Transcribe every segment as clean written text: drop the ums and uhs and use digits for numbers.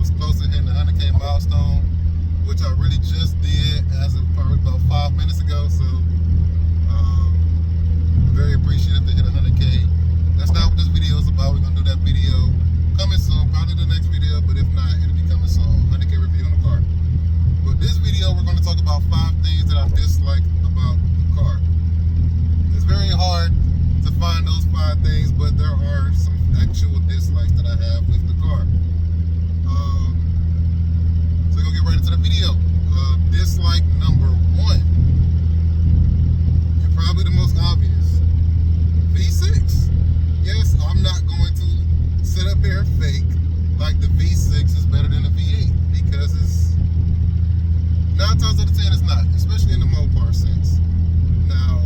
was close to hitting the 100K milestone, which I really just did as of probably about 5 minutes ago. So very appreciative to hit 100K. That's not what this video is about. We're gonna do that video coming soon, probably the next video, but if not, it'll be coming soon. 100K review on the car. But this video, we're gonna talk about 5 things that I dislike about the car. It's very hard to find those 5 things, but there are some actual dislikes that I have with the car. So we're gonna get right into the video. Dislike number 1, and probably the most obvious, V6. Yes, I'm not going to sit up here and fake like the V6 is better than the V8, because it's 9 times out of 10 it's not, especially in the Mopar sense. Now,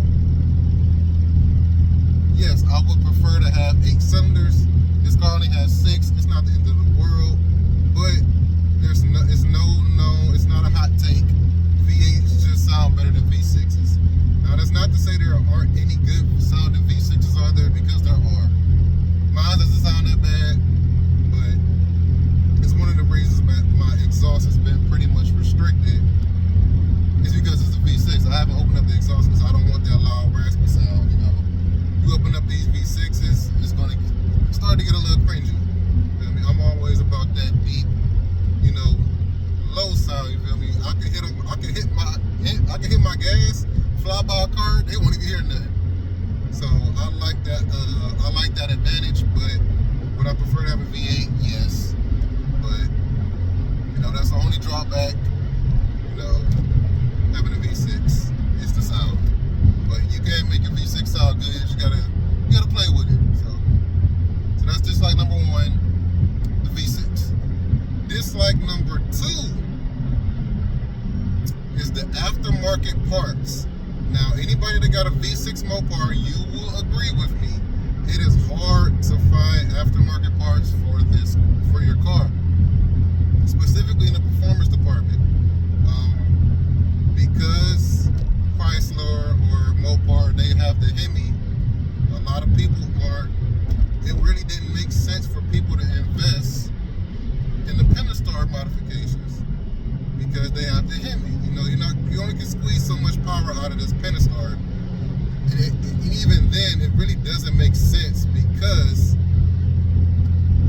yes, I would prefer to have 8 cylinders. This car only has 6. It's not the end of the world, but it's not a hot take. V8s just sound better than V6s. Now, that's not to say there aren't any good sounding V6s out there, because there are. Mine doesn't sound that bad, but it's one of the reasons that my exhaust has been pretty much restricted. It's because it's a V6. I haven't opened up the exhaust because I don't want that loud raspy sound. You know, you open up these V6s, it's gonna start to get a little cringy. You feel me? I'm always about that deep, you know, low sound. You feel me? I can hit my gas, fly by a car, they won't even hear nothing. So I like that. I like that advantage. But would I prefer to have a V8? Yes. But you know, that's the only drawback. You know, having a V6 is the sound. But you can't make a V6 sound good. You gotta play with it. So that's dislike number 1, the V6. Dislike number 2 is the aftermarket parts. Now, anybody that got a V6 Mopar, you will agree with me. It is hard to find aftermarket parts for your car, specifically in the performance department. Because Chrysler or Mopar, they have the Hemi, a lot of people it really didn't make sense for people to invest in the Pentastar modifications, because they have the Hemi. You know, you only can squeeze so much power out of this Pentastar, and even then, it really doesn't make sense, because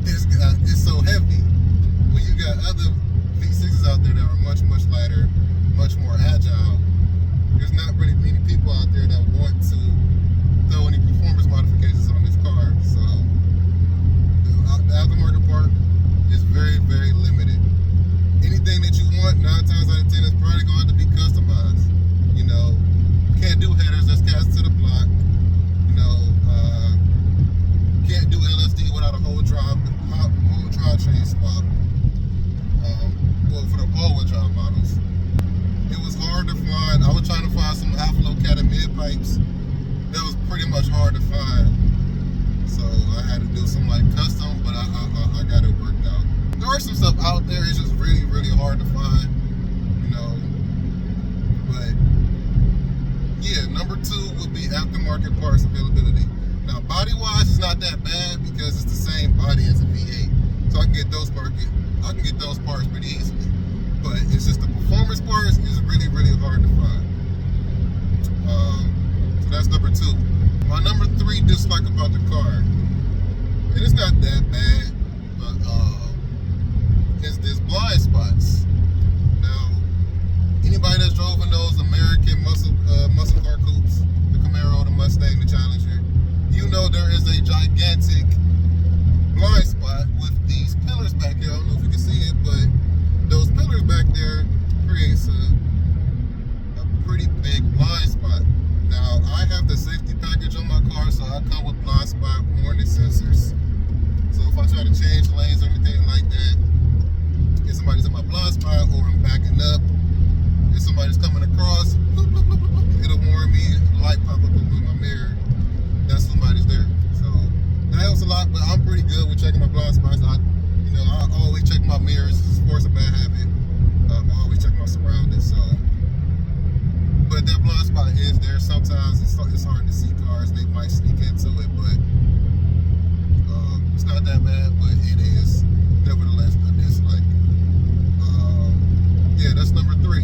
it's so heavy. When you got other V6s out there that are much, much lighter, much more agile, there's not really many people out there that want to throw any performance modifications on this car. So the aftermarket part is very, very limited. Anything that you want, 9 times out of 10, is probably going to have to be customized. You know, can't do headers that's cast to the block. You know, can't do LSD without a whole drivetrain swap. Well, for the all-wheel drive models, it was hard to find. I was trying to find some half-low cat and mid pipes. That was pretty much hard to find. So I had to do some like custom, but I got it worked out. There are some stuff out there, it's just really, really hard to find, you know. But yeah, number 2 would be aftermarket parts availability. Now, body-wise, it's not that bad, because it's the same body as a V8, so I can get those parts pretty easily. But it's just the performance parts is really, really hard to find. So that's number 2. My number 3 dislike about the car, and it's not that bad, but is this blind spots. Now, anybody that's drove in those American muscle car coupes, the Camaro, the Mustang, the Challenger, you know there is a gigantic blind spot with these pillars back here. I don't know if you can see it, but those pillars back there creates a pretty big blind spot. Now, I have the safety package on my car, so I come with blind spot warning sensors. So if I try to change lanes or anything like that, if somebody's in my blind spot or I'm backing up, if somebody's coming across, bloop, bloop, bloop, bloop, it'll warn me. The light pop up in my mirror, that somebody's there. So that helps a lot, but I'm pretty good with checking my blind spots. I always check my mirrors. It's of course a bad habit. I always check my surroundings. So, but that blind spot is there. Sometimes it's hard to see cars. They might sneak into it, but it's not that bad. But it is nevertheless a dislike. Yeah, that's number 3.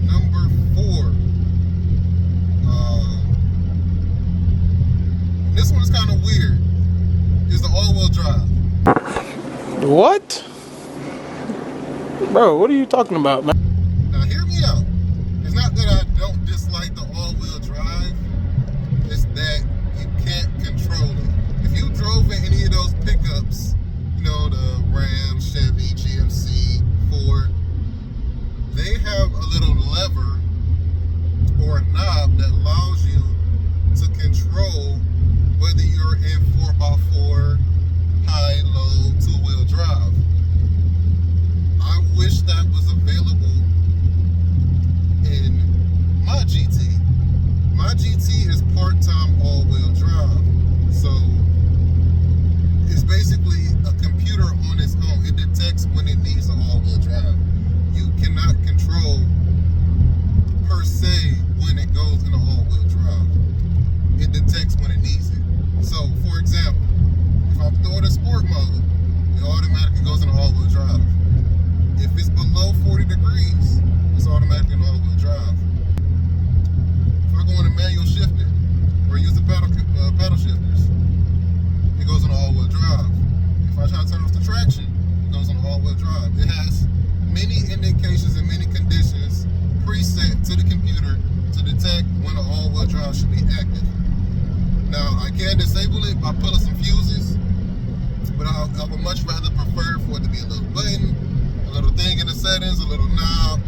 Number 4. This one is kind of weird. Is the all-wheel drive. What? Bro, what are you talking about, man? Now, hear me out. It's not that I don't dislike the all-wheel drive. It's that you can't control it. If you drove in any of those pickups, you know, the Ram, Chevy, GMC, Ford, they have a little lever or a knob that allows you to control whether you're in 4x4, high, low, two-wheel drive. I wish that was available in my GT. My GT is part-time all-wheel drive. So it's basically a computer on its own. It detects when it needs an all-wheel drive. You cannot control, per se, when it goes in an all-wheel drive. It detects when it needs it. So, for example, if I throw it in sport mode, it automatically goes in an all-wheel drive. If it's below 40 degrees, it's automatically an all-wheel drive. If I go into manual shifting or use the paddle shifters, it goes on all-wheel drive. If I try to turn off the traction, it goes on all-wheel drive. It has many indications and many conditions preset to the computer to detect when an all-wheel drive should be active. Now, I can disable it by pulling some fuses, but I would much rather prefer for it to be a little button, a little thing in the settings, a little knob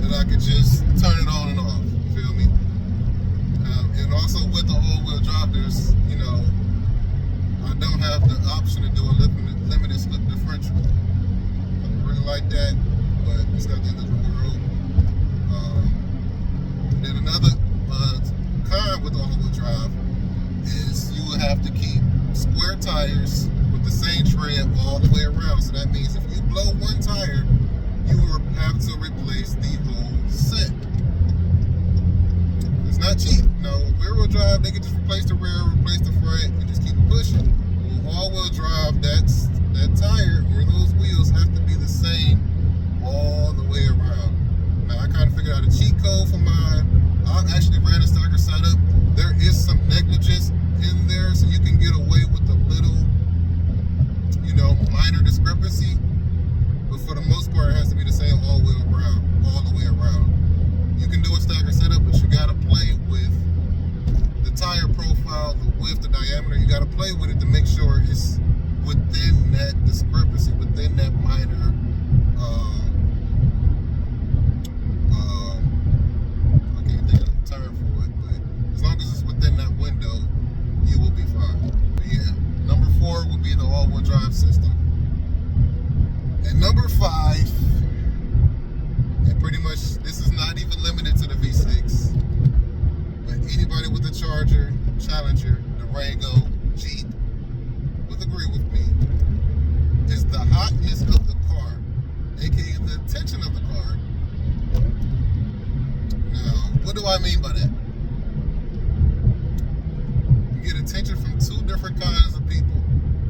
that I could just turn it on and off. You feel me? And also with the all-wheel drive, there's, you know, I don't have the option to do a limited slip differential. I don't really like that, but it's not the end of the world. Then another con with the all-wheel drive is you will have to keep square tires with the same tread all the way around. So that means if you blow one tire, you will have to replace the whole set. It's not cheap. No, rear-wheel drive, they can just replace the rear, replace the front, and just keep it pushing. All-wheel drive, that tire or those wheels have to be the same all the way around. Now, I kind of figured out a cheat code for mine. I actually ran a stacker setup. There is some negligence in there, so you can get away with a little, you know, minor discrepancy. But for the most part, it has to be the same all the way around. You can do a stacker setup, but you gotta play with the tire profile, the width, the diameter. You gotta play with it to make sure it's within that discrepancy, within that minor I can't think of the term for it, but as long as it's within that window, you will be fine. But yeah, number 4 would be the all-wheel drive system. And number 5, and pretty much this is not even limited to the V6, but anybody with a Charger, Challenger, Durango, Jeep would agree with me, is the hotness of the car, aka the attention of the car. Now, what do I mean by that? You get attention from 2 different kinds of people.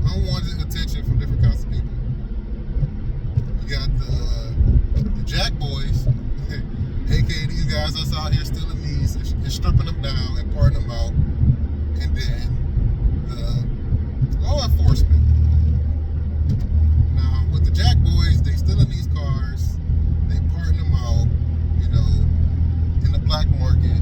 Unwanted attention from different kinds of people. You got the jack boys, aka these guys that's out here stealing these and stripping them down and parting them out. And then the law enforcement. Now, with the jack boys, they stealing these cars, they parting them out, you know, in the black market.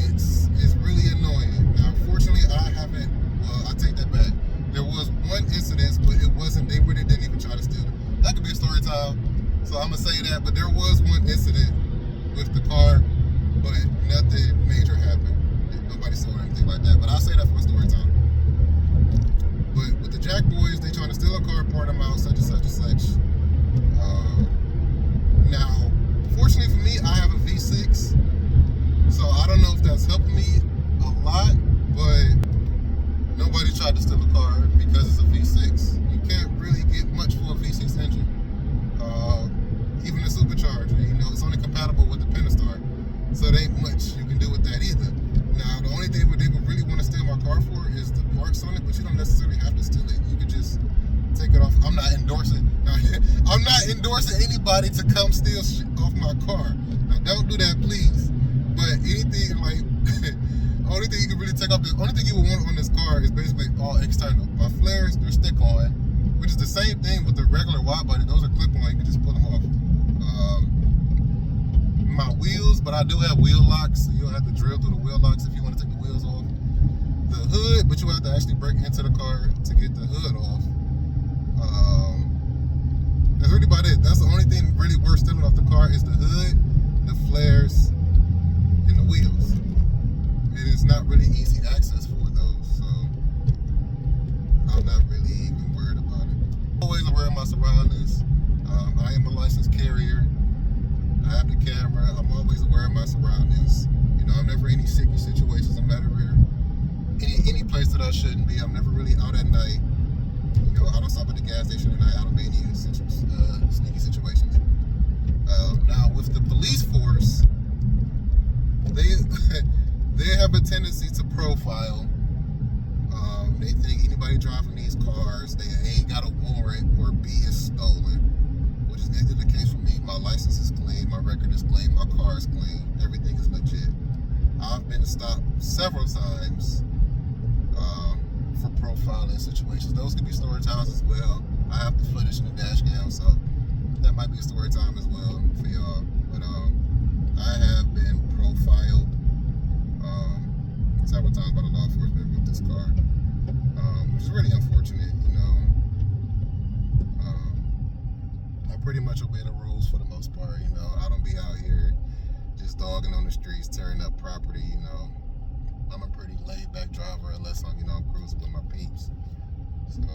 It's really annoying. Now, unfortunately, I take that back. There was one incident, but it wasn't, they really didn't even try to steal it. That could be a story time, so I'm gonna say that, but there was one incident with the car, but nothing major happened. Nobody saw anything like that, but I'll say that for a story time. But with the jack boys, they trying to steal a car, part them out, such and such and such. Now, fortunately for me, I have a V6, so I don't know if that's helping me a lot, but nobody tried to steal a car because it's a V6. You can't really get much for a V6 engine. Even a supercharger, you know, it's only compatible with the Pentastar, so there ain't much you can do with that either. Now, the only thing they would really want to steal my car endorsing anybody to come steal shit off my car. Now, don't do that, please. But anything like, only thing you can really take off, the only thing you would want on this car is basically all external. My flares, they're stick-on, which is the same thing with the regular wide body. Those are clip-on. You can just pull them off. My wheels, but I do have wheel locks, so you'll have to drill through the wheel locks if you want to take the wheels off. The hood, but you have to actually break into the car to get the hood off. That's really about it. That's the only thing really worth stealing off the car is the hood, the flares, and the wheels. It is not really easy access for those, so I'm not really even worried about it. Always aware of my surroundings. I am a licensed carrier. I have the camera. I'm always aware of my surroundings. You know, I'm never in any sticky situations. I'm never any place that I shouldn't be. I'm never really out at night. You know, I don't stop at the gas station at night. I don't be in any sneaky situations. Now, with the police force, they have a tendency to profile. They think anybody driving these cars, they ain't got a warrant or B is stolen, which is neither the case for me. My license is clean, my record is clean, my car is clean, everything is legit. I've been stopped several times for profiling situations. Those could be story times as well. I have the footage in the dash cam, so that might be a story time as well for y'all. But I have been profiled several times by the law enforcement with this car, which is really unfortunate. You know, I pretty much obey the rules for the most part. You know, I don't be out here just dogging on the streets, tearing up property. You know, I'm a pretty laid-back driver unless I'm, you know, I'm cruising with my peeps. So,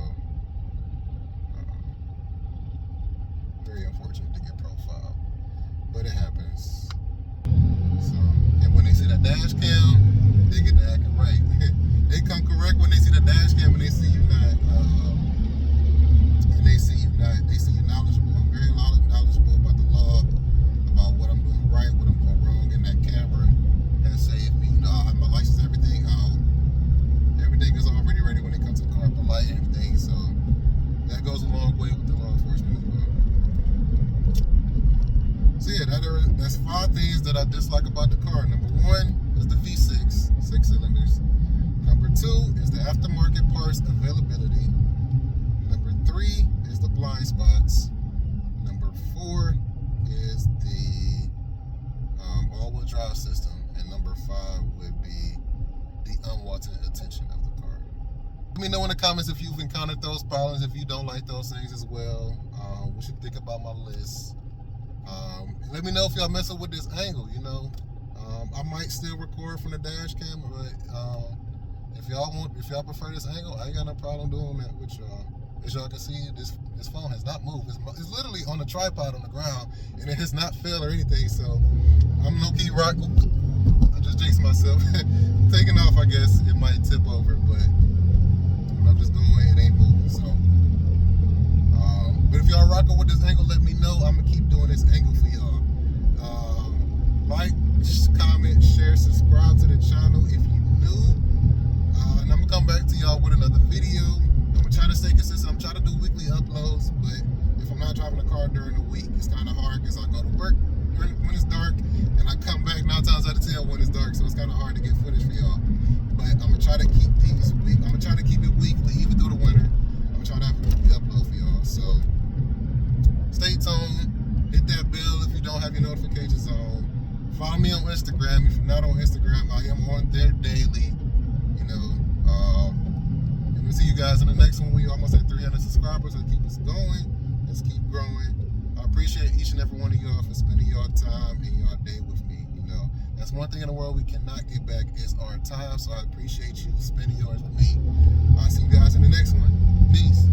very unfortunate to get profiled, but it happens. So, and when they see that dash cam, they get to acting right. They come correct when they see the dash cam and they see you not, they see you knowledgeable. I'm very knowledgeable about the law, about what I'm doing right, what I'm doing wrong, and that camera has saved me. You know, I have my license, everything out. Everything is already ready when it comes to the car, the light and everything. So that goes a long way with the law enforcement as well. So yeah, that's 5 things that I dislike about the car. Number 1 is the V6, 6 cylinders. Number 2 is the aftermarket parts availability. Number 3 is the blind spots. Number 4 is the all-wheel drive system. And number 5 would be the unwanted attention of the car. Let me know in the comments if you've encountered those problems, if you don't like those things as well. What you think about my list. Let me know if y'all messing with this angle, you know. I might still record from the dash cam, but if y'all prefer this angle, I ain't got no problem doing that with y'all. As y'all can see, this phone has not moved. It's literally on a tripod on the ground, and it has not failed or anything. So I'm low-key rocking. I just jinxed myself. Taking off, I guess it might tip over, but when I'm just going, it ain't moving. So, but if y'all rocking with this angle, let me know. I'm gonna keep doing this angle for y'all. Like, comment, share, subscribe to the channel if you new. And I'm gonna come back to y'all with another video. I'm gonna try to stay consistent. I'm trying to do weekly uploads, but if I'm not driving the car during the week, it's kind of hard because I go to work when it's dark, and I come back 9 times out of 10 when it's dark, so it's kind of hard to get footage for y'all. But I'm gonna try to keep these I'm gonna try to keep it weekly, even through the winter. I'm gonna try to have a weekly upload for y'all. So stay tuned. Hit that bell if you don't have your notifications on. Follow me on Instagram. If you're not on Instagram, I am on there daily. You know, and we'll see you guys in the next one. We almost at 300 subscribers. Let's keep us going. Let's keep growing. I appreciate each and every one of y'all for spending your time and your day with me. You know, that's one thing in the world we cannot get back is our time. So I appreciate you spending yours with me. I'll see you guys in the next one. Peace.